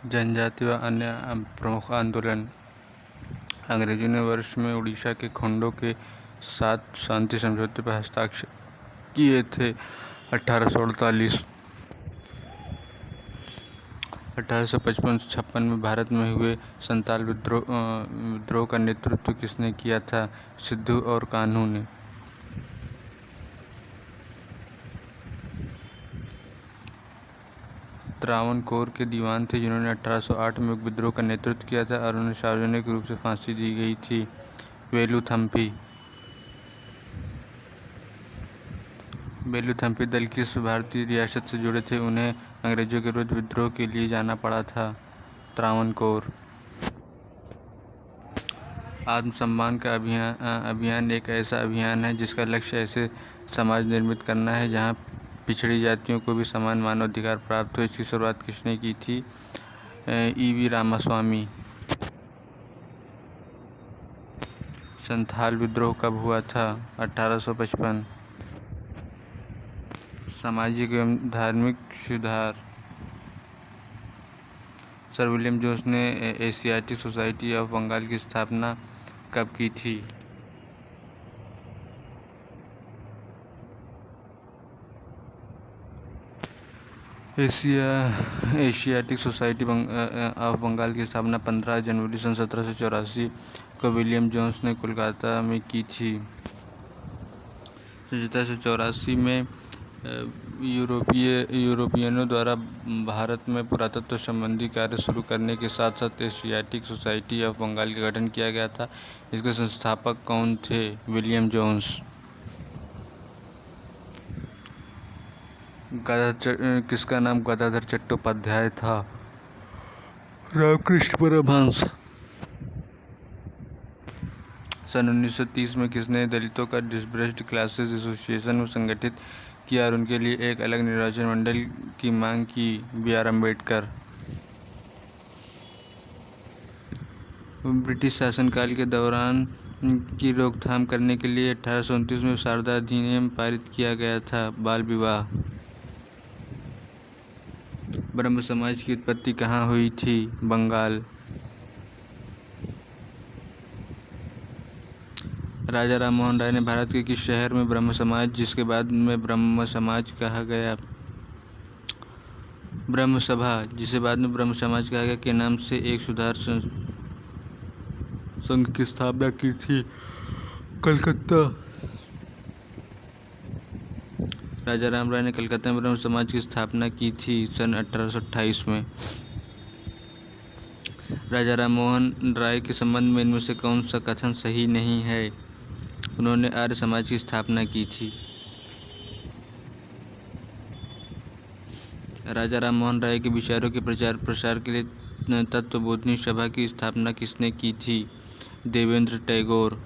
जनजाति व अन्य प्रमुख आंदोलन। अंग्रेजों ने वर्ष में उड़ीसा के खंडों के साथ शांति समझौते पर हस्ताक्षर किए थे। 1848 1855 में भारत में हुए संताल विद्रोह का नेतृत्व किसने किया था? सिद्धू और कान्हू ने। त्रावणकोर के दीवान थे जिन्होंने 1808 में विद्रोह का नेतृत्व किया था और उन्हें सार्वजनिक रूप से फांसी दी गई थी। वेलुथम्पी दल किस भारतीय रियासत से जुड़े थे? उन्हें अंग्रेजों के विरुद्ध विद्रोह के लिए जाना पड़ा था। त्रावणकोर। आत्मसम्मान का अभियान एक ऐसा अभियान है जिसका लक्ष्य ऐसे समाज निर्मित करना है जहां पिछड़ी जातियों को भी समान मानवाधिकार प्राप्त हो। इसकी शुरुआत किसने की थी? ई.वी. रामास्वामी। संथाल विद्रोह कब हुआ था? 1855। सामाजिक एवं धार्मिक सुधार। सर विलियम जोन्स ने एशियाटिक सोसाइटी ऑफ बंगाल की स्थापना कब की थी? एशियाटिक सोसाइटी ऑफ बंगाल की स्थापना 15 जनवरी सन 1784 को विलियम जोन्स ने कोलकाता में की थी। 1784 में यूरोपियनों द्वारा भारत में पुरातत्व संबंधी कार्य शुरू करने के साथ साथ एशियाटिक सोसाइटी ऑफ बंगाल का गठन किया गया था। इसके संस्थापक कौन थे? William Jones. किसका नाम गदाधर चट्टोपाध्याय था? रामकृष्ण परमहंस। सन 1930 में किसने दलितों का डिसब्रेस्ड क्लासेस एसोसिएशन को संगठित किया और उनके लिए एक अलग निर्वाचन मंडल की मांग की? बी.आर. अम्बेडकर। ब्रिटिश शासनकाल के दौरान की रोकथाम करने के लिए 1829 में शारदा अधिनियम पारित किया गया था। बाल विवाह। ब्रह्म समाज की उत्पत्ति कहाँ हुई थी? बंगाल। राजा राममोहन राय ने भारत के किस शहर में ब्रह्म समाज, जिसके बाद में ब्रह्म समाज कहा गया, ब्रह्म सभा जिसे बाद में ब्रह्म समाज कहा गया, के नाम से एक सुधार संघ की स्थापना की थी? कलकत्ता। राजा राम राय ने कलकत्ता में ब्रह्म समाज की स्थापना की थी सन 1828 में। राजा राममोहन राय के संबंध में इनमें से कौन सा कथन सही नहीं है? उन्होंने आर्य समाज की स्थापना की थी। राजा राममोहन राय के विचारों के प्रचार प्रसार के लिए तत्वबोधिनी सभा की स्थापना किसने की थी? Devendra Tagore.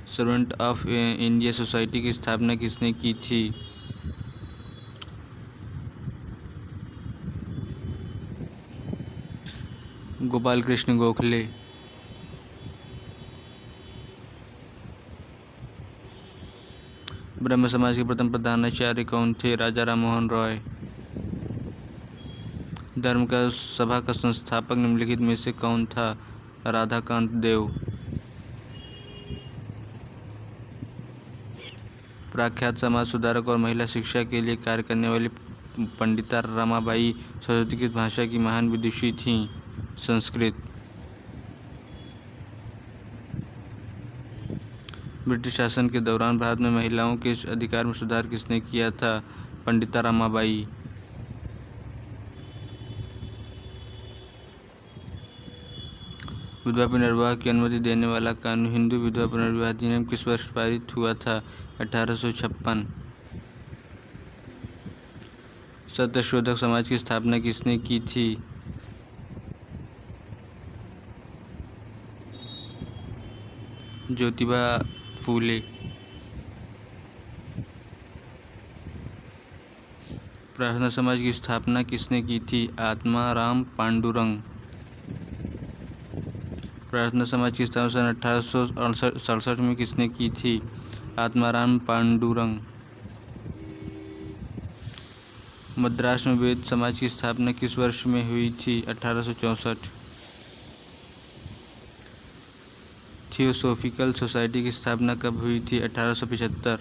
Servant of India society की स्थापना किसने की थी? गोपाल कृष्ण गोखले। ब्रह्म समाज के प्रथम प्रधानाचार्य कौन थे? राजा राममोहन रॉय। धर्म का सभा का संस्थापक निम्नलिखित में से कौन था? राधाकांत देव। प्रख्यात समाज सुधारक और महिला शिक्षा के लिए कार्य करने वाली पंडिता रमाबाई सरस्वती किस भाषा की महान विदुषी थीं? संस्कृत। ब्रिटिश शासन के दौरान भारत में महिलाओं के अधिकार में सुधार किसने किया था? पंडिता रमाबाई। विधवा पुनर्विवाह की अनुमति देने वाला कानून हिंदू विधवा पुनर्विवाह अधिनियम किस वर्ष पारित हुआ था? 1856। सत्यशोधक समाज की स्थापना किसने की थी? ज्योतिबा फूले। प्रार्थना समाज की स्थापना किसने की थी? आत्माराम पांडुरंग। प्रार्थना समाज की स्थापना सन 1867 में किसने की थी? आत्माराम पांडुरंग। मद्रास में वैद समाज की स्थापना किस वर्ष में हुई थी? 1864। थियोसॉफिकल सोसाइटी की स्थापना कब हुई थी? 1875।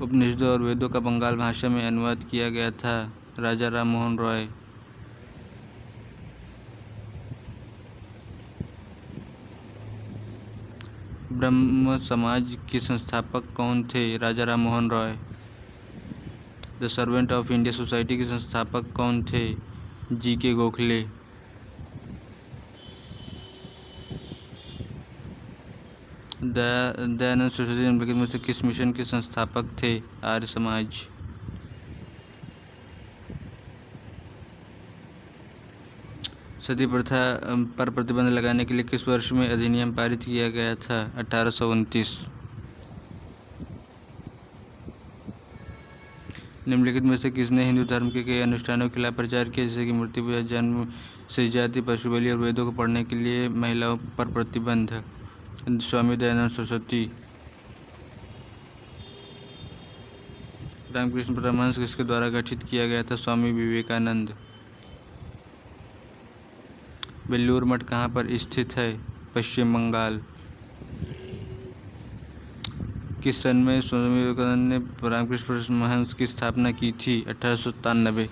उपनिषदों और वेदों का बंगाल भाषा में अनुवाद किया गया था? राजा राम मोहन रॉय। ब्रह्म समाज के संस्थापक कौन थे? Raja Ram Mohan Roy. The Servant of India Society के संस्थापक कौन थे? जी.के. गोखले। दयानंद सरस्वती निम्नलिखित में से किस मिशन के संस्थापक थे? आर्य समाज। सती प्रथा पर प्रतिबंध लगाने के लिए किस वर्ष में अधिनियम पारित किया गया था? 1829। निम्नलिखित में से किसने हिंदू धर्म के कई अनुष्ठानों के खिलाफ प्रचार किया, जैसे कि मूर्ति पूजा, जन्म से जाति, पशु बलि और वेदों को पढ़ने के लिए महिलाओं पर प्रतिबंध? स्वामी दयानंद सरस्वती। रामकृष्ण परमहंस किसके द्वारा गठित किया गया था? स्वामी विवेकानंद। बेलूर मठ कहाँ पर स्थित है? पश्चिम बंगाल। किस सन में स्वामी विवेकानंद ने रामकृष्ण परमहंस की स्थापना की थी? 1897।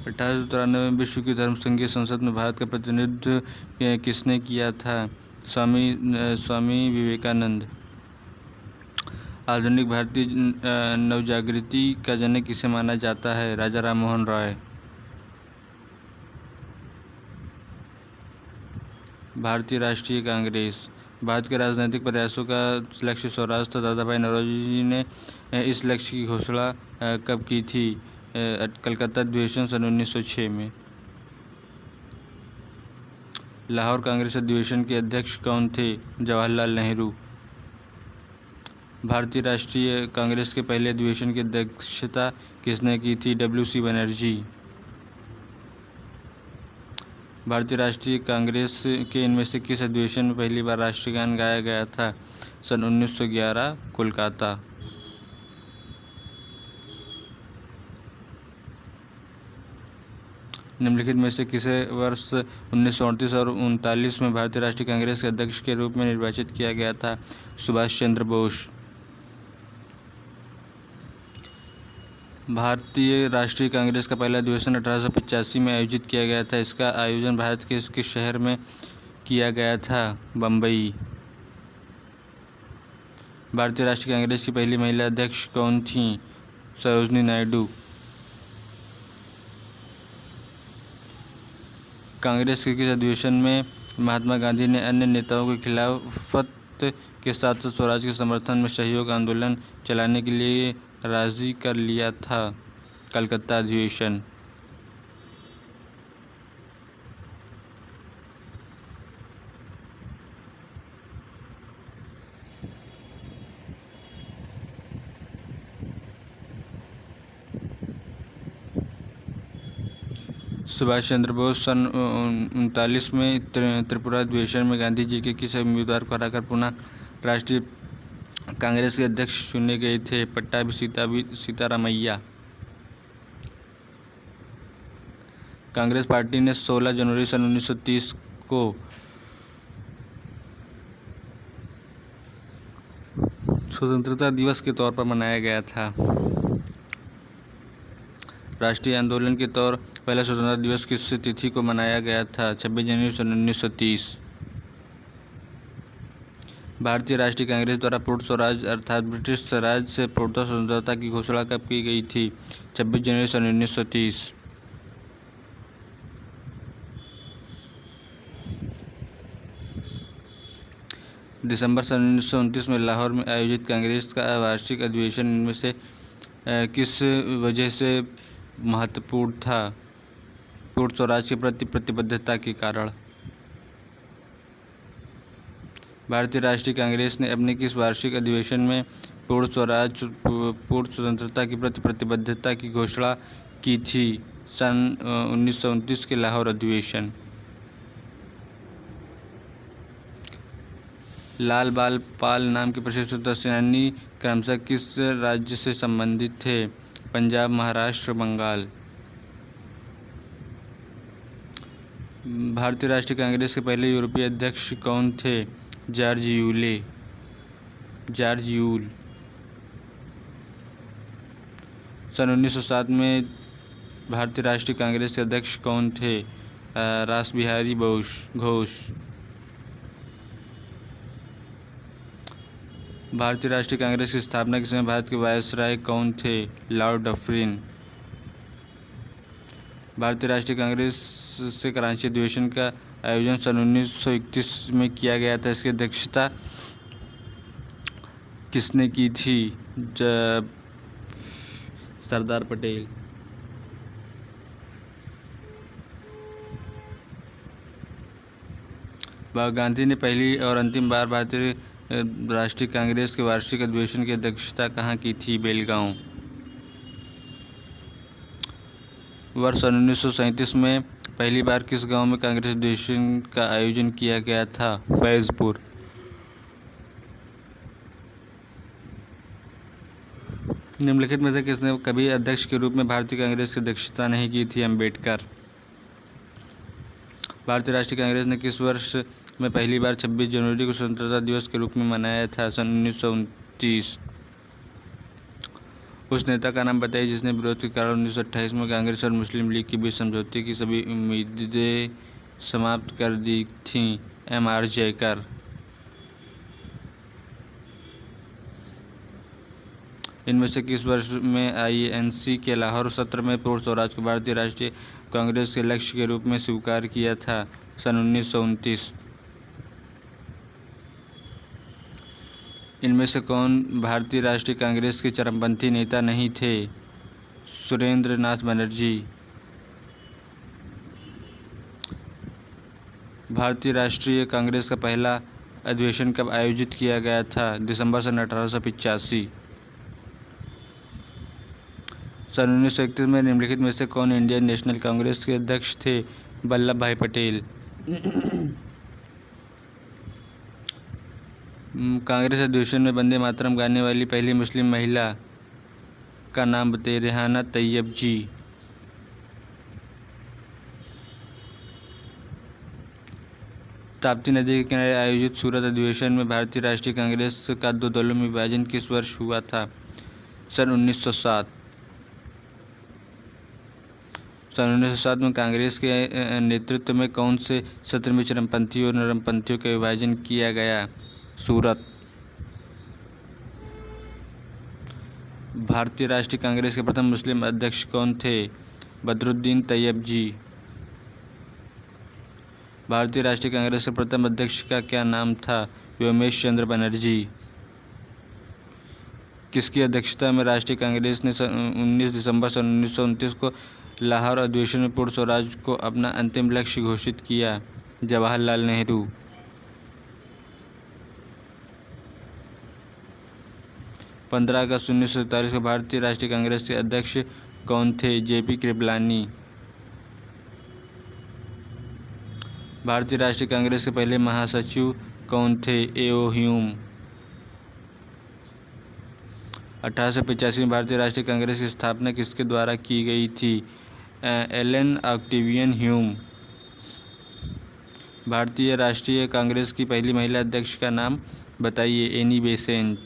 1893 में विश्व की धर्म संघीय संसद में भारत का प्रतिनिधित्व किसने किया था? स्वामी विवेकानंद। आधुनिक भारतीय नवजागृति का जनक किसे माना जाता है? राजा राम मोहन रॉय। भारतीय राष्ट्रीय कांग्रेस। भारत के राजनीतिक प्रयासों का लक्ष्य स्वराज था। दादा भाई नौरोजी ने इस लक्ष्य की घोषणा कब की थी? कलकत्ता अधिवेशन सन 1906 में। लाहौर कांग्रेस अधिवेशन के अध्यक्ष कौन थे? जवाहरलाल नेहरू। भारतीय राष्ट्रीय कांग्रेस के पहले अधिवेशन की अध्यक्षता किसने की थी? W.C. बनर्जी। भारतीय राष्ट्रीय कांग्रेस के इनमें से किस अधिवेशन में पहली बार राष्ट्रीय गान गाया गया था? सन 1911, कोलकाता। निम्नलिखित में से किसे वर्ष 1938 और 1939 में भारतीय राष्ट्रीय कांग्रेस के अध्यक्ष के रूप में निर्वाचित किया गया था? सुभाष चंद्र बोस। भारतीय राष्ट्रीय कांग्रेस का पहला अधिवेशन 1885 में आयोजित किया गया था। इसका आयोजन भारत के किस शहर में किया गया था? बम्बई। भारतीय राष्ट्रीय कांग्रेस की पहली महिला अध्यक्ष कौन थीं? सरोजिनी नायडू। कांग्रेस के किस अधिवेशन में महात्मा गांधी ने अन्य नेताओं के खिलाफत के साथ साथ स्वराज के समर्थन में सहयोग आंदोलन चलाने के लिए राजी कर लिया था? कलकत्ता अधिवेशन। सुभाष चंद्र बोस सन 1939 में त्रिपुरा अधिवेशन में गांधी जी के किस उम्मीदवार को हराकर पुनः राष्ट्रीय कांग्रेस के अध्यक्ष चुने गए थे? पट्टाभी सीतारामैया। कांग्रेस पार्टी ने 16 जनवरी सन 1930 को स्वतंत्रता दिवस के तौर पर मनाया गया था। राष्ट्रीय आंदोलन के तौर पहला स्वतंत्रता दिवस किस तिथि को मनाया गया था? 26 जनवरी सन 1930। भारतीय राष्ट्रीय कांग्रेस द्वारा पूर्ण स्वराज अर्थात ब्रिटिश स्वराज से पूर्णतः स्वतंत्रता की घोषणा कब की गई थी? 26 जनवरी सन 1930। दिसंबर सन 1929 में लाहौर में आयोजित कांग्रेस का वार्षिक अधिवेशन इनमें से किस वजह से महत्वपूर्ण था? पूर्ण स्वराज के प्रति प्रतिबद्धता के कारण। भारतीय राष्ट्रीय कांग्रेस ने अपने किस वार्षिक अधिवेशन में पूर्ण स्वराज पूर्ण स्वतंत्रता के प्रति प्रतिबद्धता की घोषणा की थी? सन 1929 के लाहौर अधिवेशन। लाल बाल पाल नाम के प्रसिद्ध स्वतंत्रता सेनानी क्रमशः किस राज्य से संबंधित थे? पंजाब, महाराष्ट्र, बंगाल। भारतीय राष्ट्रीय कांग्रेस के पहले यूरोपीय अध्यक्ष कौन थे? George Yule. सन 1907 में भारतीय राष्ट्रीय कांग्रेस के अध्यक्ष कौन थे? रासबिहारी घोष। भारतीय राष्ट्रीय कांग्रेस की स्थापना के समय भारत के वायसराय कौन थे? Lord Dufferin. भारतीय राष्ट्रीय कांग्रेस से कराची अधिवेशन का आयोजन सन 1931 में किया गया था। इसकी अध्यक्षता किसने की थी? सरदार पटेल। गांधी ने पहली और अंतिम बार भारतीय राष्ट्रीय कांग्रेस के वार्षिक अधिवेशन की अध्यक्षता कहाँ की थी? बेलगांव। वर्ष 1937 में पहली बार किस गांव में कांग्रेस अधिवेशन का आयोजन किया गया था? फैजपुर। निम्नलिखित में से किसने कभी अध्यक्ष के रूप में भारतीय कांग्रेस की अध्यक्षता नहीं की थी? अम्बेडकर। भारतीय राष्ट्रीय कांग्रेस ने किस वर्ष में पहली बार 26 जनवरी को स्वतंत्रता दिवस के रूप में मनाया था? सन 1929। उस नेता का नाम बताइए जिसने विरोध के कारण 1928 में कांग्रेस और मुस्लिम लीग के बीच समझौते की सभी उम्मीदें समाप्त कर दी थीं? M.R. जयकर। इनमें से किस वर्ष में INC के लाहौर सत्र में पूर्ण स्वराज को भारतीय राष्ट्रीय कांग्रेस के लक्ष्य के रूप में स्वीकार किया था? सन 1929। इनमें से कौन भारतीय राष्ट्रीय कांग्रेस के चरमपंथी नेता नहीं थे? सुरेंद्र नाथ बनर्जी। भारतीय राष्ट्रीय कांग्रेस का पहला अधिवेशन कब आयोजित किया गया था? दिसंबर सन 1885। सन 1931 में निम्नलिखित में से कौन इंडियन नेशनल कांग्रेस के अध्यक्ष थे? वल्लभ भाई पटेल। कांग्रेस अधिवेशन में वंदे मातरम गाने वाली पहली मुस्लिम महिला का नाम बताइए? रेहाना तैयब जी। ताप्ती नदी के किनारे आयोजित सूरत अधिवेशन में भारतीय राष्ट्रीय कांग्रेस का 2 दलों में विभाजन किस वर्ष हुआ था? सन 1907। सन 1907 में कांग्रेस के नेतृत्व में कौन से सत्र में चरमपंथियों और नरमपंथियों का विभाजन किया गया? सूरत। भारतीय राष्ट्रीय कांग्रेस के प्रथम मुस्लिम अध्यक्ष कौन थे? बदरुद्दीन तैयब जी। भारतीय राष्ट्रीय कांग्रेस के प्रथम अध्यक्ष का क्या नाम था? व्योमेश चंद्र बनर्जी। किसकी अध्यक्षता में राष्ट्रीय कांग्रेस ने 19 दिसंबर सन 1929 को लाहौर अधिवेशन में पूर्ण स्वराज को अपना अंतिम लक्ष्य घोषित किया? जवाहरलाल नेहरू। पंद्रह अगस्त 1947 को भारतीय राष्ट्रीय कांग्रेस के अध्यक्ष कौन थे? JP कृपलानी। भारतीय राष्ट्रीय कांग्रेस के पहले महासचिव कौन थे? A.O. ह्यूम। 1885 में भारतीय राष्ट्रीय कांग्रेस की स्थापना किसके द्वारा की गई थी? Allan Octavian Hume. भारतीय राष्ट्रीय कांग्रेस की पहली महिला अध्यक्ष का नाम बताइए? Annie Besant.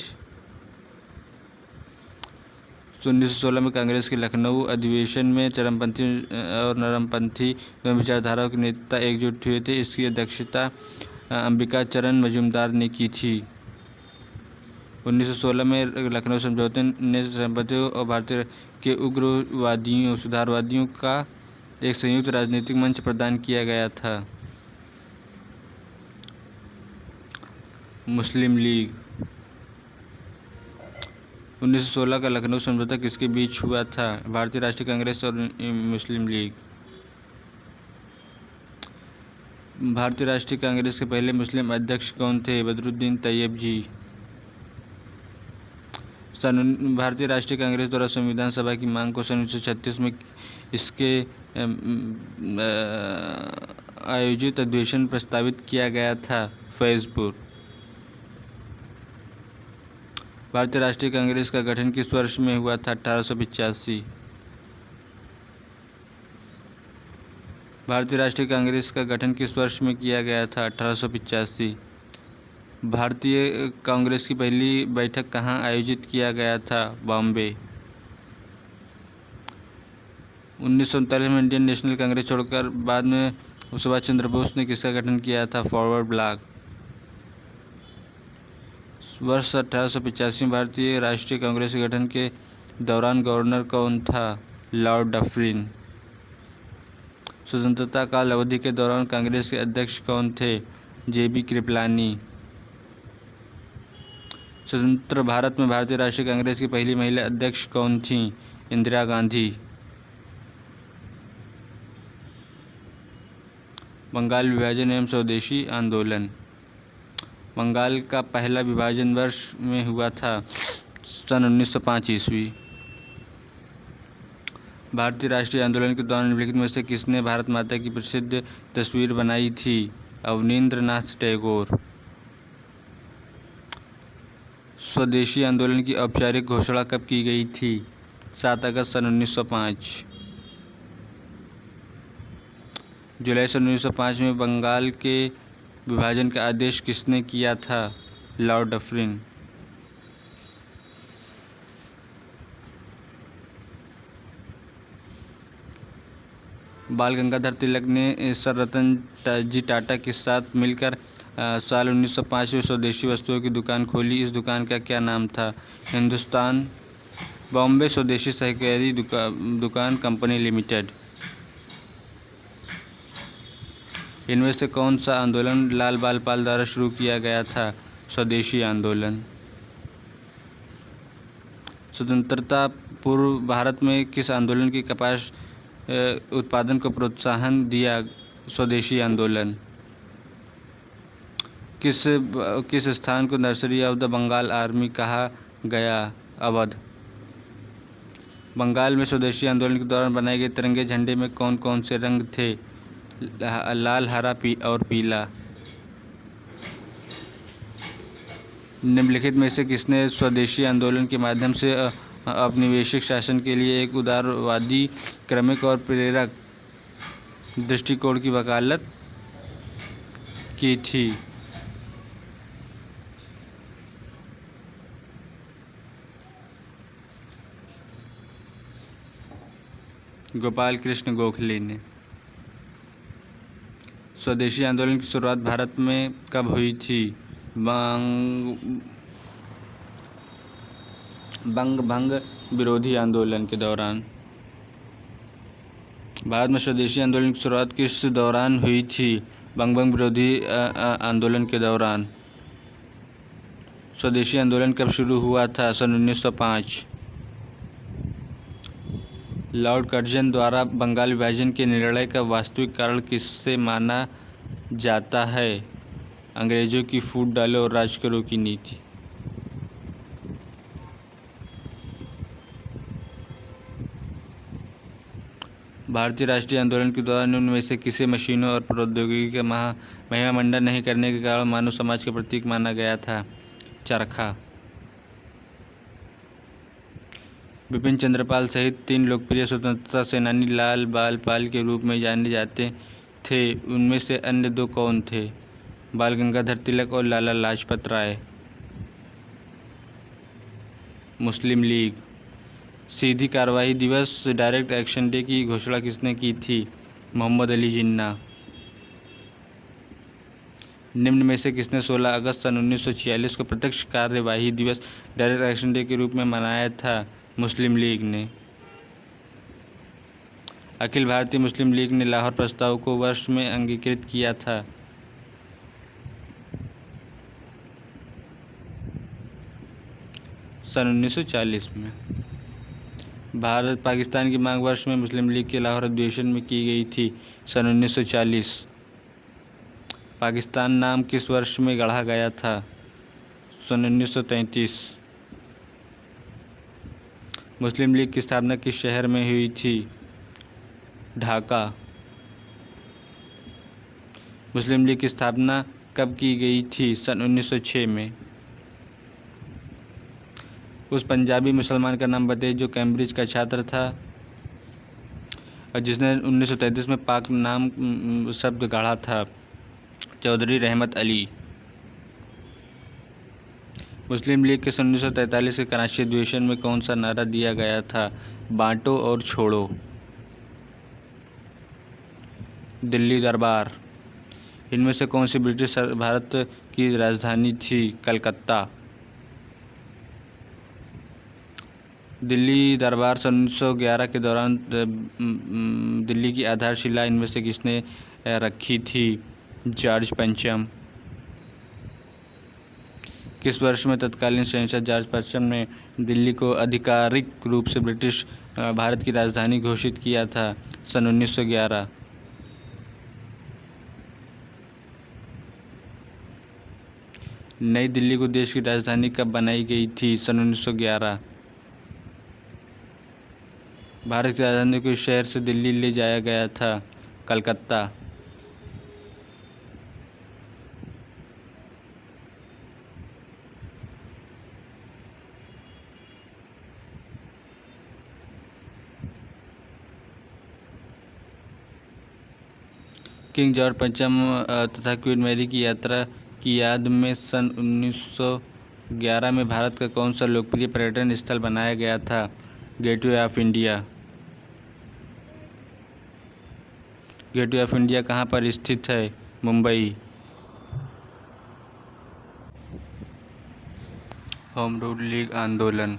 1916 में कांग्रेस के लखनऊ अधिवेशन में चरमपंथी और नरमपंथी दोनों विचारधाराओं के नेता एकजुट हुए थे। इसकी अध्यक्षता अंबिका चरण मजूमदार ने की थी। 1916 में लखनऊ समझौते ने चरमपंथियों और भारतीय के उग्रवादियों सुधारवादियों का एक संयुक्त राजनीतिक मंच प्रदान किया गया था। मुस्लिम लीग। 1916 का लखनऊ समझौता किसके बीच हुआ था? भारतीय राष्ट्रीय कांग्रेस और मुस्लिम लीग। भारतीय राष्ट्रीय कांग्रेस के पहले मुस्लिम अध्यक्ष कौन थे? बदरुद्दीन तैयब जी। भारतीय राष्ट्रीय कांग्रेस द्वारा संविधान सभा की मांग को सन 1936 में इसके आयोजित अधिवेशन प्रस्तावित किया गया था? फैजपुर। भारतीय राष्ट्रीय कांग्रेस का गठन किस वर्ष में हुआ था? 1885। भारतीय राष्ट्रीय कांग्रेस का गठन किस वर्ष में किया गया था? 1885। भारतीय कांग्रेस की पहली बैठक कहाँ आयोजित किया गया था? बॉम्बे। 1939 में इंडियन नेशनल कांग्रेस छोड़कर बाद में सुभाष चंद्र बोस ने किसका गठन किया था? Forward block. वर्ष 1885 में भारतीय राष्ट्रीय कांग्रेस के गठन के दौरान गवर्नर कौन था? Lord Dufferin. स्वतंत्रता काल अवधि के दौरान कांग्रेस के अध्यक्ष कौन थे? जेबी कृपलानी। स्वतंत्र भारत में भारतीय राष्ट्रीय कांग्रेस की पहली महिला अध्यक्ष कौन थीं? इंदिरा गांधी। बंगाल विभाजन एवं स्वदेशी आंदोलन। बंगाल का पहला विभाजन वर्ष में हुआ था? सन 1905 ईस्वी। भारतीय राष्ट्रीय आंदोलन के दौरान निम्नलिखित में से किसने भारत माता की प्रसिद्ध तस्वीर बनाई थी? अवनींद्रनाथ टैगोर। स्वदेशी आंदोलन की औपचारिक घोषणा कब की गई थी? 7 अगस्त सन 1905। जुलाई सन 1905 में बंगाल के विभाजन का आदेश किसने किया था? Lord Dufferin. बाल गंगाधर तिलक ने सर रतन जी टाटा के साथ मिलकर साल 1905 में स्वदेशी वस्तुओं की दुकान खोली। इस दुकान का क्या नाम था? हिंदुस्तान बॉम्बे स्वदेशी सहकारी दुकान कंपनी लिमिटेड। इनमें से कौन सा आंदोलन लाल बाल पाल द्वारा शुरू किया गया था? स्वदेशी आंदोलन। स्वतंत्रता पूर्व भारत में किस आंदोलन की कपास उत्पादन को प्रोत्साहन दिया? स्वदेशी आंदोलन। किस स्थान को nursery of the Bengal army कहा गया? अवध। बंगाल में स्वदेशी आंदोलन के दौरान बनाए गए तिरंगे झंडे में कौन कौन से रंग थे? लाल, हरा और पीला। निम्नलिखित में से किसने स्वदेशी आंदोलन के माध्यम से औपनिवेशिक शासन के लिए एक उदारवादी, क्रमिक और प्रेरक दृष्टिकोण की वकालत की थी? गोपाल कृष्ण गोखले ने। स्वदेशी आंदोलन की शुरुआत भारत में कब हुई थी? बंग विरोधी आंदोलन के दौरान। भारत में स्वदेशी आंदोलन की शुरुआत किस दौरान हुई थी? बंग विरोधी आंदोलन के दौरान। स्वदेशी आंदोलन कब शुरू हुआ था? सन 1905। लॉर्ड कर्जन द्वारा बंगाल विभाजन के निर्णय का वास्तविक कारण किससे माना जाता है? अंग्रेजों की फूट डालो और राज करो की नीति। भारतीय राष्ट्रीय आंदोलन के दौरान उनमें से किसे मशीनों और प्रौद्योगिकी का महिमामंडन नहीं करने के कारण मानव समाज का प्रतीक माना गया था? चरखा। बिपिन चंद्रपाल सहित 3 लोकप्रिय स्वतंत्रता सेनानी लाल बाल पाल के रूप में जाने जाते थे। उनमें से अन्य 2 कौन थे? बाल गंगाधर तिलक और लाला लाजपत राय। मुस्लिम लीग। सीधी कार्रवाई दिवस डायरेक्ट एक्शन डे की घोषणा किसने की थी? मोहम्मद अली जिन्ना। निम्न में से किसने 16 अगस्त सन 1946 को प्रत्यक्ष कार्यवाही दिवस डायरेक्ट एक्शन डे के रूप में मनाया था? मुस्लिम लीग ने। अखिल भारतीय मुस्लिम लीग ने लाहौर प्रस्ताव को वर्ष में अंगीकृत किया था? सन 1940 में। भारत पाकिस्तान की मांग वर्ष में मुस्लिम लीग के लाहौर अधिवेशन में की गई थी? सन 1940। पाकिस्तान नाम किस वर्ष में गढ़ा गया था? सन 1933। मुस्लिम लीग की स्थापना किस शहर में हुई थी? ढाका। मुस्लिम लीग की स्थापना कब की गई थी? सन 1906 में। उस पंजाबी मुसलमान का नाम बताइए जो कैम्ब्रिज का छात्र था और जिसने 1933 में पाक नाम शब्द गढ़ा था। चौधरी रहमत अली। मुस्लिम लीग के 1943 के कराची अधिवेशन में कौन सा नारा दिया गया था? बांटो और छोड़ो। दिल्ली दरबार। इनमें से कौन सी ब्रिटिश भारत की राजधानी थी? कलकत्ता। दिल्ली दरबार सन 1911 के दौरान दिल्ली की आधारशिला इनमें से किसने रखी थी? जॉर्ज पंचम। किस वर्ष में तत्कालीन शहंशाह जॉर्ज पंचम ने दिल्ली को आधिकारिक रूप से ब्रिटिश भारत की राजधानी घोषित किया था? सन 1911। नई दिल्ली को देश की राजधानी कब बनाई गई थी? सन 1911। भारत की राजधानी को इस शहर से दिल्ली ले जाया गया था? कलकत्ता। किंग जॉर्ज पंचम तथा क्वीन मैरी की यात्रा की याद में सन 1911 में भारत का कौन सा लोकप्रिय पर्यटन स्थल बनाया गया था? Gateway of India. Gateway of India कहाँ पर स्थित है? मुंबई। होम रूल लीग आंदोलन।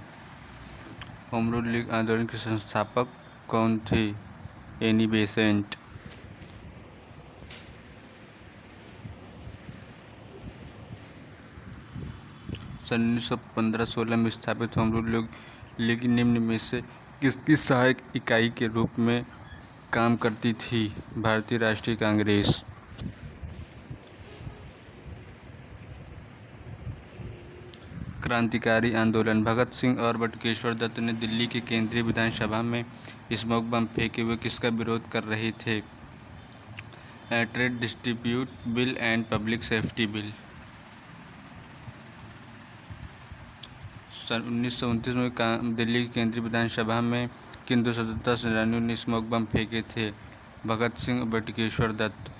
होम रूल लीग आंदोलन के संस्थापक कौन थे? Annie Besant. सन 1915-16 में स्थापित होम रूल लीग निम्न में से किसकी सहायक इकाई के रूप में काम करती थी? भारतीय राष्ट्रीय कांग्रेस। क्रांतिकारी आंदोलन। भगत सिंह और बटुकेश्वर दत्त ने दिल्ली की केंद्रीय विधानसभा में स्मोक बम फेंके हुए किसका विरोध कर रहे थे? Trade distribute bill and public safety bill. सन 1929 में दिल्ली की केंद्रीय विधानसभा में किन दो स्वतंत्रता सेनानियों ने स्मोक बम फेंके थे? भगत सिंह और बटुकेश्वर दत्त।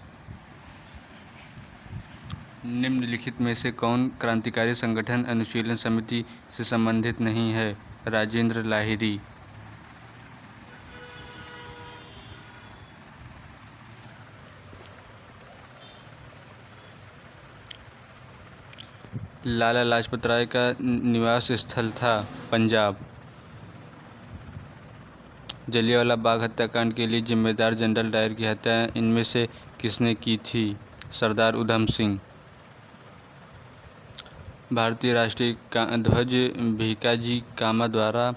निम्नलिखित में से कौन क्रांतिकारी संगठन अनुशीलन समिति से संबंधित नहीं है? राजेंद्र लाहिरी। लाला लाजपत राय का निवास स्थल था? पंजाब। जलियांवाला बाग हत्याकांड के लिए जिम्मेदार जनरल डायर की हत्या इनमें से किसने की थी? सरदार उधम सिंह। भारतीय राष्ट्रीय ध्वज भीकाजी कामा द्वारा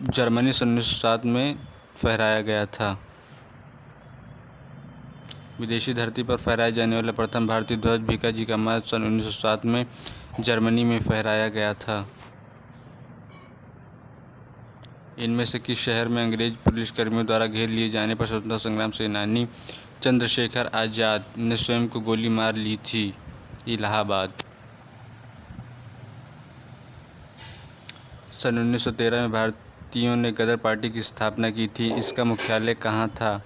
जर्मनी सन 1907 में फहराया गया था। विदेशी धरती पर फहराए जाने वाला प्रथम भारतीय ध्वज भीकाजी कामा सन 1907 में जर्मनी में फहराया गया था। इनमें से किस शहर में अंग्रेज पुलिसकर्मियों द्वारा घेर लिए जाने पर स्वतंत्रता संग्राम सेनानी चंद्रशेखर आज़ाद ने स्वयं को गोली मार ली थी? इलाहाबाद। सन 1913 में भारतीयों ने गदर पार्टी की स्थापना की थी। इसका मुख्यालय कहाँ था?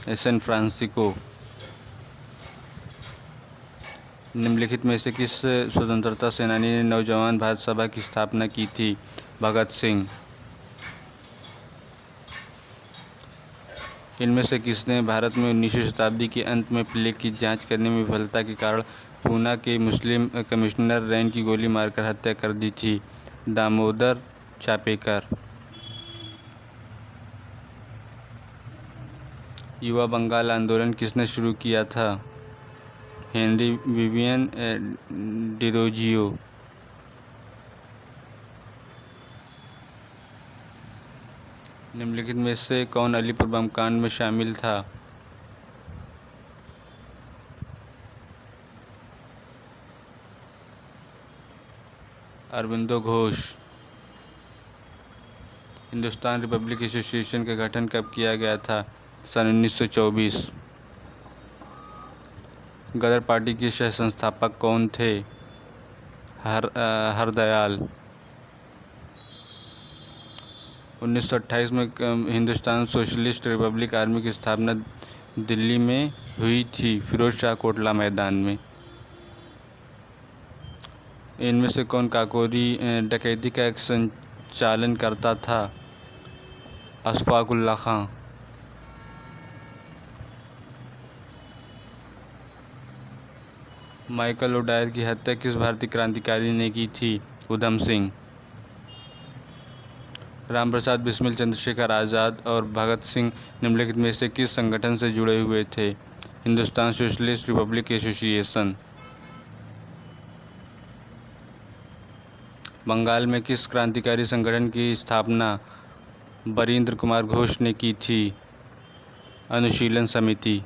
San Francisco. निम्नलिखित में से किस स्वतंत्रता सेनानी ने नौजवान भारत सभा की स्थापना की थी? भगत सिंह। इनमें से किसने भारत में 19वीं शताब्दी के अंत में प्लेग की जांच करने में विफलता के कारण पूना के मुस्लिम कमिश्नर रैन की गोली मारकर हत्या कर दी थी? दामोदर चापेकर। युवा बंगाल आंदोलन किसने शुरू किया था? Henry Vivian Derozio. निम्नलिखित में से कौन अलीपुर बम कांड में शामिल था? अरबिंदो घोष। हिंदुस्तान रिपब्लिक एसोसिएशन का गठन कब किया गया था? सन 1924। गदर पार्टी के सह संस्थापक कौन थे? हरदयाल। 1928 में हिंदुस्तान सोशलिस्ट रिपब्लिक आर्मी की स्थापना दिल्ली में हुई थी, फिरोज शाह कोटला मैदान में। इनमें से कौन काकोरी डकैती का एक संचालन करता था? अशफाकुल्ला खां। माइकल ओडायर की हत्या किस भारतीय क्रांतिकारी ने की थी? उधम सिंह। रामप्रसाद बिस्मिल, चंद्रशेखर आज़ाद और भगत सिंह निम्नलिखित में से किस संगठन से जुड़े हुए थे? Hindustan socialist republic association. Bengal में किस क्रांतिकारी संगठन की स्थापना बरिंद्र कुमार घोष ने की थी? अनुशीलन समिति।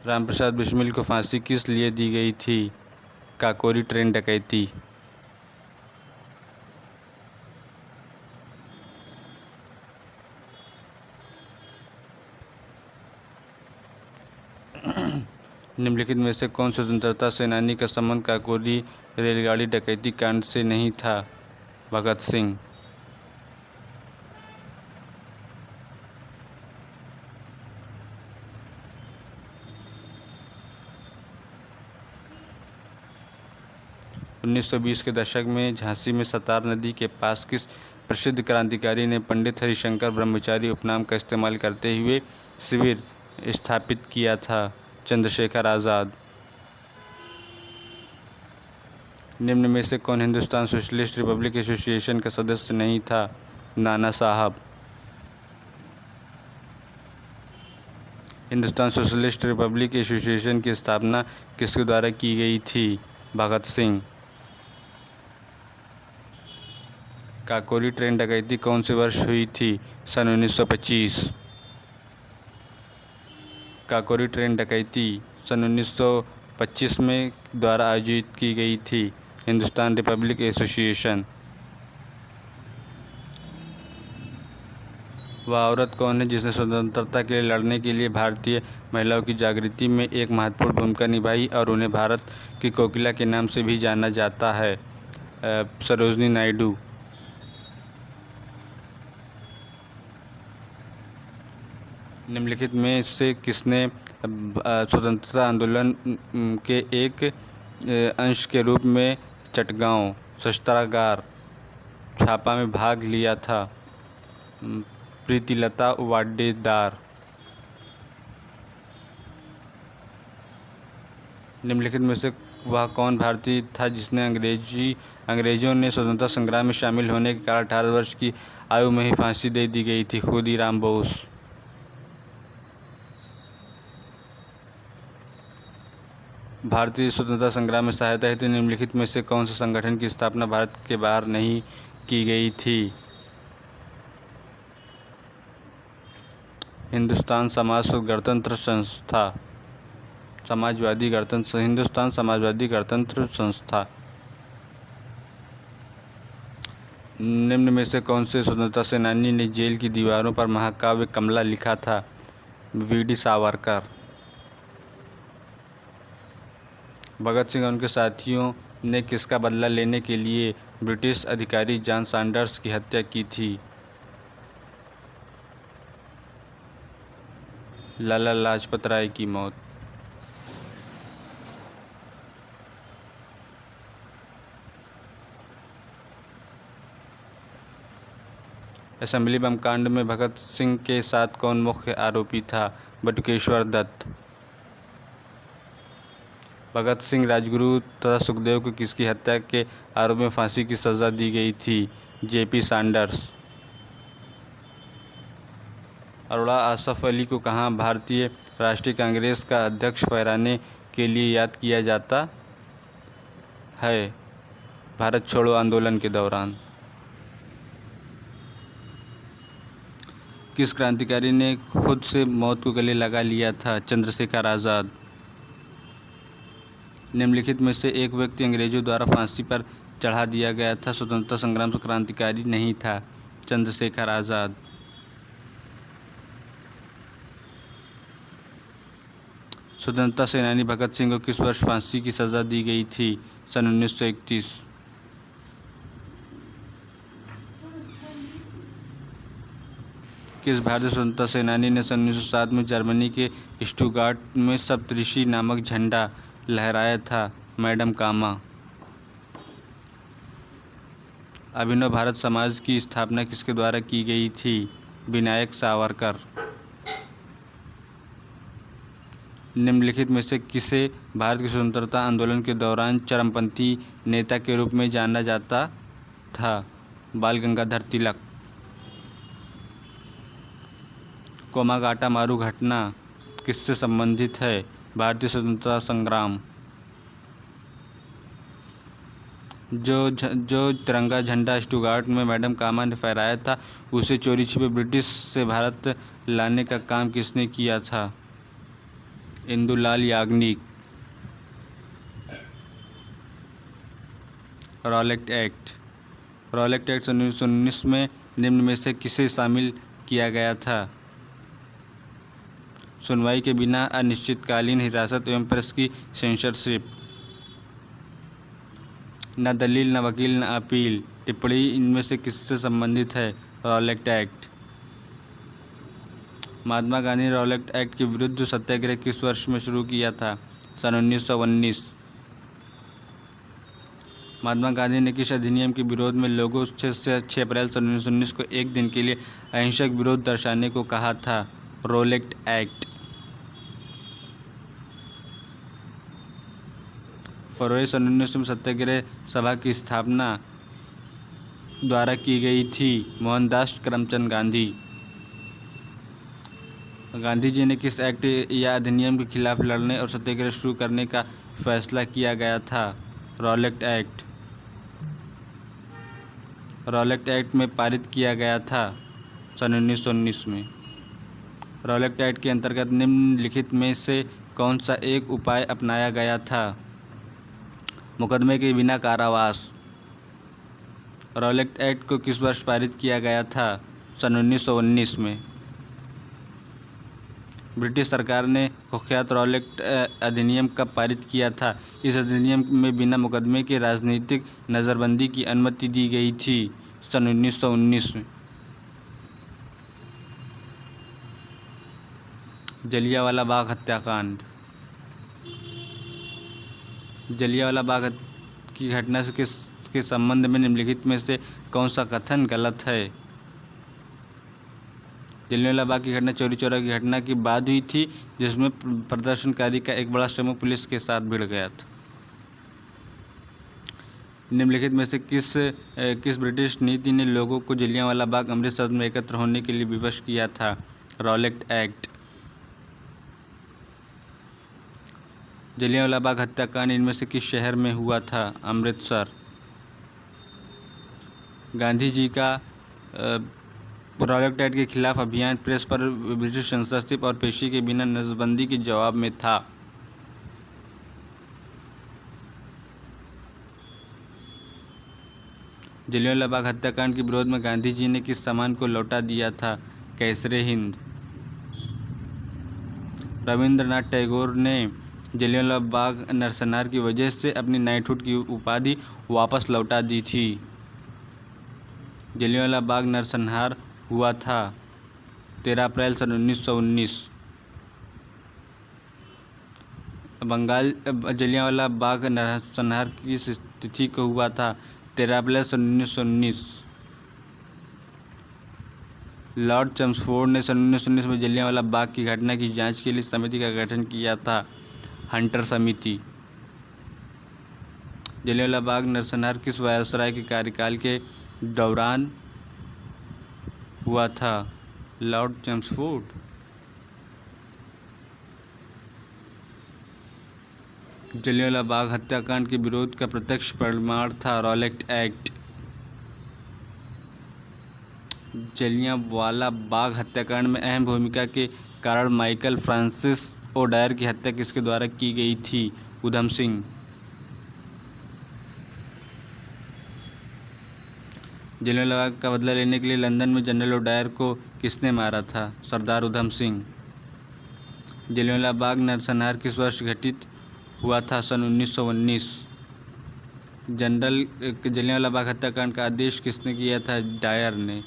रामप्रसाद बिस्मिल को फांसी किस लिए दी गई थी? काकोरी ट्रेन डकैती। निम्नलिखित में से कौन स्वतंत्रता सेनानी का संबंध काकोरी रेलगाड़ी डकैती कांड से नहीं था? भगत सिंह। उन्नीस सौ 20 के दशक में झांसी में सतार नदी के पास किस प्रसिद्ध क्रांतिकारी ने पंडित हरिशंकर ब्रह्मचारी उपनाम का इस्तेमाल करते हुए शिविर स्थापित किया था? चंद्रशेखर आज़ाद। निम्न में से कौन हिंदुस्तान सोशलिस्ट रिपब्लिक एसोसिएशन का सदस्य नहीं था? नाना साहब। हिंदुस्तान सोशलिस्ट रिपब्लिक एसोसिएशन की स्थापना किसके द्वारा की गई थी? भगत सिंह। काकोरी ट्रेन डकैती कौन से वर्ष हुई थी? सन 1925। काकोरी ट्रेन डकैती सन 1925 में द्वारा आयोजित की गई थी। Hindustan Republic association. वह औरत कौन है जिसने स्वतंत्रता के लिए लड़ने के लिए भारतीय महिलाओं की जागृति में एक महत्वपूर्ण भूमिका निभाई और उन्हें भारत की कोकिला के नाम से भी जाना जाता है? सरोजिनी नायडू। निम्नलिखित में से किसने स्वतंत्रता आंदोलन के एक अंश के रूप में चटगांव शस्त्रागार छापा में भाग लिया था? प्रीतिलता वाडेदार। निम्नलिखित में से वह कौन भारतीय था जिसने अंग्रेजों ने स्वतंत्रता संग्राम में शामिल होने के कारण 18 वर्ष की आयु में ही फांसी दे दी गई थी? खुदीराम बोस। भारतीय स्वतंत्रता संग्राम में सहायता हेतु निम्नलिखित में से कौन से संगठन की स्थापना भारत के बाहर नहीं की गई थी? हिंदुस्तान गणतंत्र संस्था। हिंदुस्तान समाजवादी गणतंत्र संस्था। निम्न में से कौन से स्वतंत्रता सेनानी ने जेल की दीवारों पर महाकाव्य कमला लिखा था? वीडी सावरकर। भगत सिंह और उनके साथियों ने किसका बदला लेने के लिए ब्रिटिश अधिकारी जॉन सैंडर्स की हत्या की थी? लाला लाजपत राय की मौत। असेंबली बम कांड में भगत सिंह के साथ कौन मुख्य आरोपी था? बटुकेश्वर दत्त। भगत सिंह, राजगुरु तथा सुखदेव को किसकी हत्या के आरोप में फांसी की सज़ा दी गई थी? JP Saunders. अरोड़ा आसफ अली को कहाँ भारतीय राष्ट्रीय कांग्रेस का अध्यक्ष ठहराने के लिए याद किया जाता है? भारत छोड़ो आंदोलन के दौरान। किस क्रांतिकारी ने खुद से मौत को गले लगा लिया था? चंद्रशेखर आज़ाद। निम्नलिखित में से एक व्यक्ति अंग्रेजों द्वारा फांसी पर चढ़ा दिया गया था, स्वतंत्रता संग्राम से क्रांतिकारी नहीं था? चंद्रशेखर आज़ाद। स्वतंत्रता सेनानी भगत सिंह को किस वर्ष फांसी की सज़ा दी गई थी? सन 1931। किस भारतीय स्वतंत्रता सेनानी ने सन 1907 में जर्मनी के स्टुटगार्ट में सप्तऋषि नामक झंडा लहराया था? मैडम कामा। अभिनव भारत समाज की स्थापना किसके द्वारा की गई थी? विनायक सावरकर। निम्नलिखित में से किसे भारत के स्वतंत्रता आंदोलन के दौरान चरमपंथी नेता के रूप में जाना जाता था? बाल गंगाधर तिलक। कोमागाटा मारू घटना किससे संबंधित है? भारतीय स्वतंत्रता संग्राम। जो तिरंगा झंडा स्टुटगार्ट में मैडम कामा ने फहराया था, उसे चोरी छिपे ब्रिटिश से भारत लाने का काम किसने किया था? Indulal Yagnik. Rowlatt act. Rowlatt act 1919 में निम्न में से किसे शामिल किया गया था? सुनवाई के बिना अनिश्चितकालीन हिरासत एवं प्रेस की सेंसरशिप। न दलील, न वकील, न अपील। टिप्पणी इनमें से किससे संबंधित है? Rowlatt act. महात्मा गांधी ने रॉलेट एक्ट के विरुद्ध सत्याग्रह किस वर्ष में शुरू किया था? सन 1919। महात्मा गांधी ने किस अधिनियम के विरोध में लोगों से 6 अप्रैल सन 1919 को एक दिन के लिए अहिंसक विरोध दर्शाने को कहा था? Rowlatt act. फरवरी सन 1919 में सत्याग्रह सभा की स्थापना द्वारा की गई थी? मोहनदास करमचंद गांधी। गांधी जी ने किस एक्ट या अधिनियम के खिलाफ लड़ने और सत्याग्रह शुरू करने का फैसला किया गया था? Rowlatt act. रॉलेट एक्ट में पारित किया गया था सन 1919 में। रॉलेट एक्ट के अंतर्गत निम्नलिखित में से कौन सा एक उपाय अपनाया गया था? मुकदमे के बिना कारावास। रॉलेट एक्ट को किस वर्ष पारित किया गया था? सन 1919 में। ब्रिटिश सरकार ने कुख्यात रॉलेट अधिनियम कब पारित किया था? इस अधिनियम में बिना मुकदमे के राजनीतिक नज़रबंदी की अनुमति दी गई थी? सन 1919 में। जलियांवाला बाग हत्याकांड। जलियांवाला बाग की घटना से के संबंध में निम्नलिखित में से कौन सा कथन गलत है? जलियांवाला बाग की घटना चौरी चौरा की घटना के बाद हुई थी, जिसमें प्रदर्शनकारी का एक बड़ा समूह पुलिस के साथ भिड़ गया था। निम्नलिखित में से किस ब्रिटिश नीति ने लोगों को जलियांवाला बाग अमृतसर में एकत्र होने के लिए विवश किया था? Rowlatt act. जलियांवाला बाग हत्याकांड इनमें से किस शहर में हुआ था? अमृतसर। गांधी जी का रॉलेट एक्ट के खिलाफ अभियान प्रेस पर ब्रिटिश सेंसरशिप और पेशी के बिना नज़रबंदी के जवाब में था। जलियांवाला बाग हत्याकांड के विरोध में गांधी जी ने किस सामान को लौटा दिया था? कैसरे हिंद। रविंद्रनाथ टैगोर ने जलियांवाला बाग नरसंहार की वजह से अपनी नाइटहुड की उपाधि वापस लौटा दी थी। जलियांवाला बाग नरसंहार हुआ था 13 अप्रैल सन 1919। बंगाल जलियांवाला बाग नरसंहार की तिथि को हुआ था 13 अप्रैल सन 1919। लॉर्ड चेम्सफोर्ड ने सन 1919 में जलियांवाला बाग की घटना की जांच के लिए समिति का गठन किया था? हंटर समिति। जलियांवाला बाग नरसंहार किस वायसराय के कार्यकाल के दौरान हुआ था? Lord Chelmsford. जलियांवाला बाग हत्याकांड के विरोध का प्रत्यक्ष प्रमाण था? Rowlatt act. जलियांवाला बाग हत्याकांड में अहम भूमिका के कारण माइकल फ्रांसिस ओडायर की हत्या किसके द्वारा की गई थी? उधम सिंह। जलियांवाला बाग का बदला लेने के लिए लंदन में जनरल ओडायर को किसने मारा था? सरदार उधम सिंह। जलियांवाला बाग नरसंहार किस वर्ष घटित हुआ था? सन 1919। जनरल जलियांवाला बाग हत्याकांड का आदेश किसने किया था? डायर ने।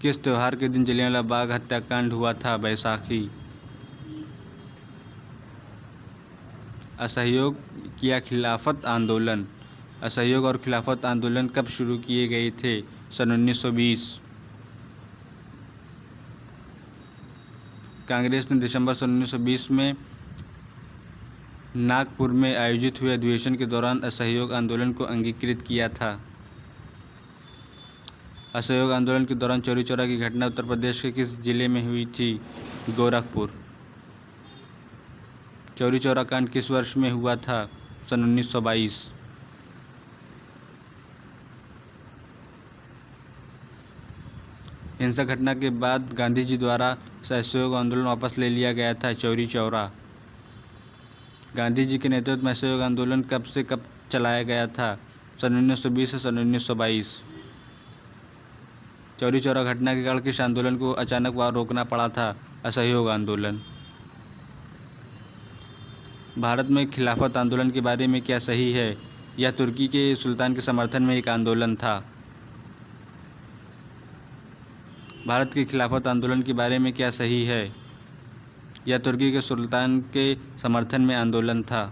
किस त्यौहार के दिन जलियांवाला बाग हत्याकांड हुआ था? बैसाखी। असहयोग या खिलाफत आंदोलन, असहयोग और खिलाफत आंदोलन कब शुरू किए गए थे? सन 1920। कांग्रेस ने दिसंबर सन 1920 में नागपुर में आयोजित हुए अधिवेशन के दौरान असहयोग आंदोलन को अंगीकृत किया था। असहयोग आंदोलन के दौरान चौरी चौरा की घटना उत्तर प्रदेश के किस जिले में हुई थी? गोरखपुर। चौरी चौरा कांड किस वर्ष में हुआ था? सन 1922। हिंसक घटना के बाद गांधी जी द्वारा असहयोग आंदोलन वापस ले लिया गया था। चौरी चौरा। गांधी जी के नेतृत्व में असहयोग आंदोलन कब से कब चलाया गया था? सन 1920 से सन 1922। चौरी चौरा घटना के कारण किस आंदोलन को अचानक वहाँ रोकना पड़ा था? असहयोग आंदोलन। भारत में खिलाफत आंदोलन के बारे में क्या सही है? यह तुर्की के सुल्तान के समर्थन में एक आंदोलन था। भारत के खिलाफत आंदोलन के बारे में क्या सही है? यह तुर्की के सुल्तान के समर्थन में आंदोलन था।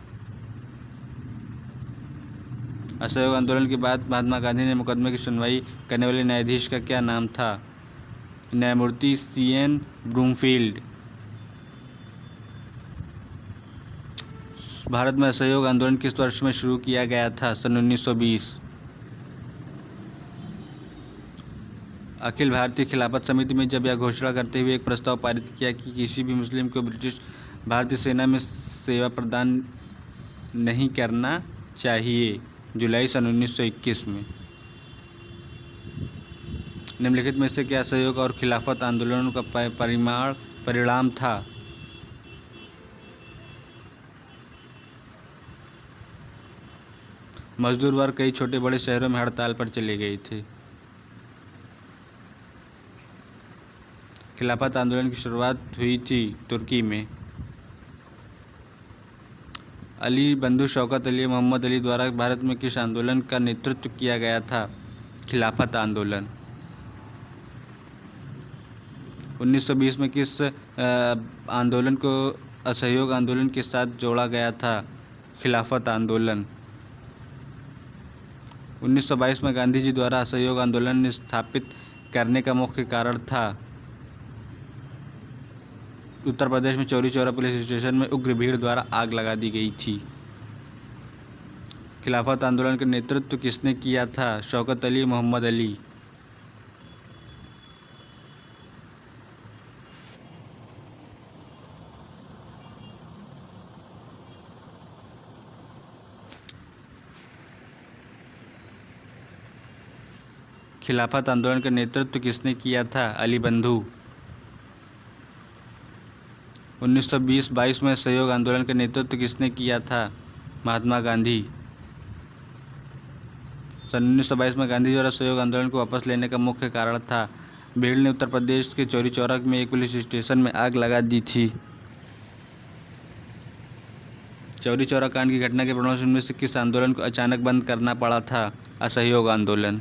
असहयोग आंदोलन के बाद महात्मा गांधी ने मुकदमे की सुनवाई करने वाले न्यायाधीश का क्या नाम था? न्यायमूर्ति CN ब्रूमफील्ड। भारत में असहयोग आंदोलन किस वर्ष में शुरू किया गया था? सन 1920। अखिल भारतीय खिलाफत समिति में जब यह घोषणा करते हुए एक प्रस्ताव पारित किया कि किसी भी मुस्लिम को ब्रिटिश भारतीय सेना में सेवा प्रदान नहीं करना चाहिए, जुलाई सन 1921 में। निम्नलिखित में से क्या असहयोग और खिलाफत आंदोलनों का परिणाम था? मजदूर वर्ग कई छोटे बड़े शहरों में हड़ताल पर चले गए थे। खिलाफत आंदोलन की शुरुआत हुई थी तुर्की में। अली बंधु शौकत अली मोहम्मद अली द्वारा भारत में किस आंदोलन का नेतृत्व किया गया था? खिलाफत आंदोलन। 1920 में किस आंदोलन को असहयोग आंदोलन के साथ जोड़ा गया था? खिलाफत आंदोलन। 1922 में गांधी जी द्वारा असहयोग आंदोलन स्थापित करने का मुख्य कारण था। उत्तर प्रदेश में चौरी चौरा पुलिस स्टेशन में उग्र भीड़ द्वारा आग लगा दी गई थी। खिलाफत आंदोलन का नेतृत्व किसने किया था? शौकत अली मोहम्मद अली। खिलाफत आंदोलन का नेतृत्व किसने किया था? अली बंधु। 1920-22 में असहयोग आंदोलन का नेतृत्व किसने किया था? महात्मा गांधी। सन 1922 में गांधी द्वारा असहयोग आंदोलन को वापस लेने का मुख्य कारण था। भीड़ ने उत्तर प्रदेश के चौरी चौरा में एक पुलिस स्टेशन में आग लगा दी थी। चौरी चौरा कांड की घटना के परिणाम में से किस आंदोलन को अचानक बंद करना पड़ा था? असहयोग आंदोलन।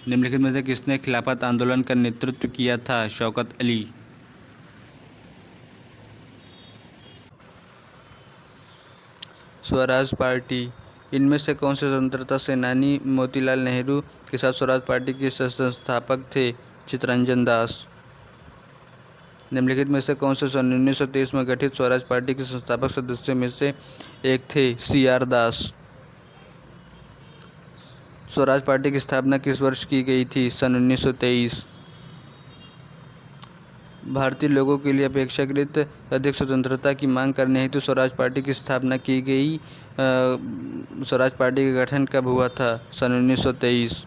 निम्नलिखित में से किसने खिलाफत आंदोलन का नेतृत्व किया था? शौकत अली। स्वराज पार्टी, इनमें से कौन से स्वतंत्रता सेनानी मोतीलाल नेहरू के साथ स्वराज पार्टी के संस्थापक थे? चित्तरंजन दास। निम्नलिखित में से कौन से सन 1923 में गठित स्वराज पार्टी के संस्थापक सदस्यों में से एक थे? CR दास। स्वराज पार्टी की स्थापना किस वर्ष की गई थी? सन 1923। भारतीय लोगों के लिए अपेक्षाकृत अधिक स्वतंत्रता की मांग करने हेतु स्वराज पार्टी की स्थापना की गई। स्वराज पार्टी का गठन कब हुआ था? सन 1923।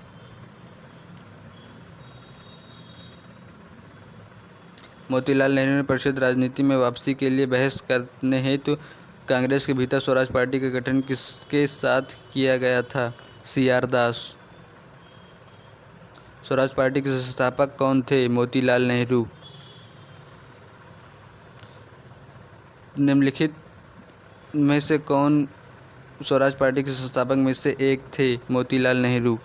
मोतीलाल नेहरू ने परिषद राजनीति में वापसी के लिए बहस करने हेतु कांग्रेस के भीतर स्वराज पार्टी का गठन किसके साथ किया गया था? CR दास। स्वराज पार्टी के संस्थापक कौन थे? मोतीलाल नेहरू। निम्नलिखित में से कौन स्वराज पार्टी के संस्थापक में से एक थे? मोतीलाल नेहरू।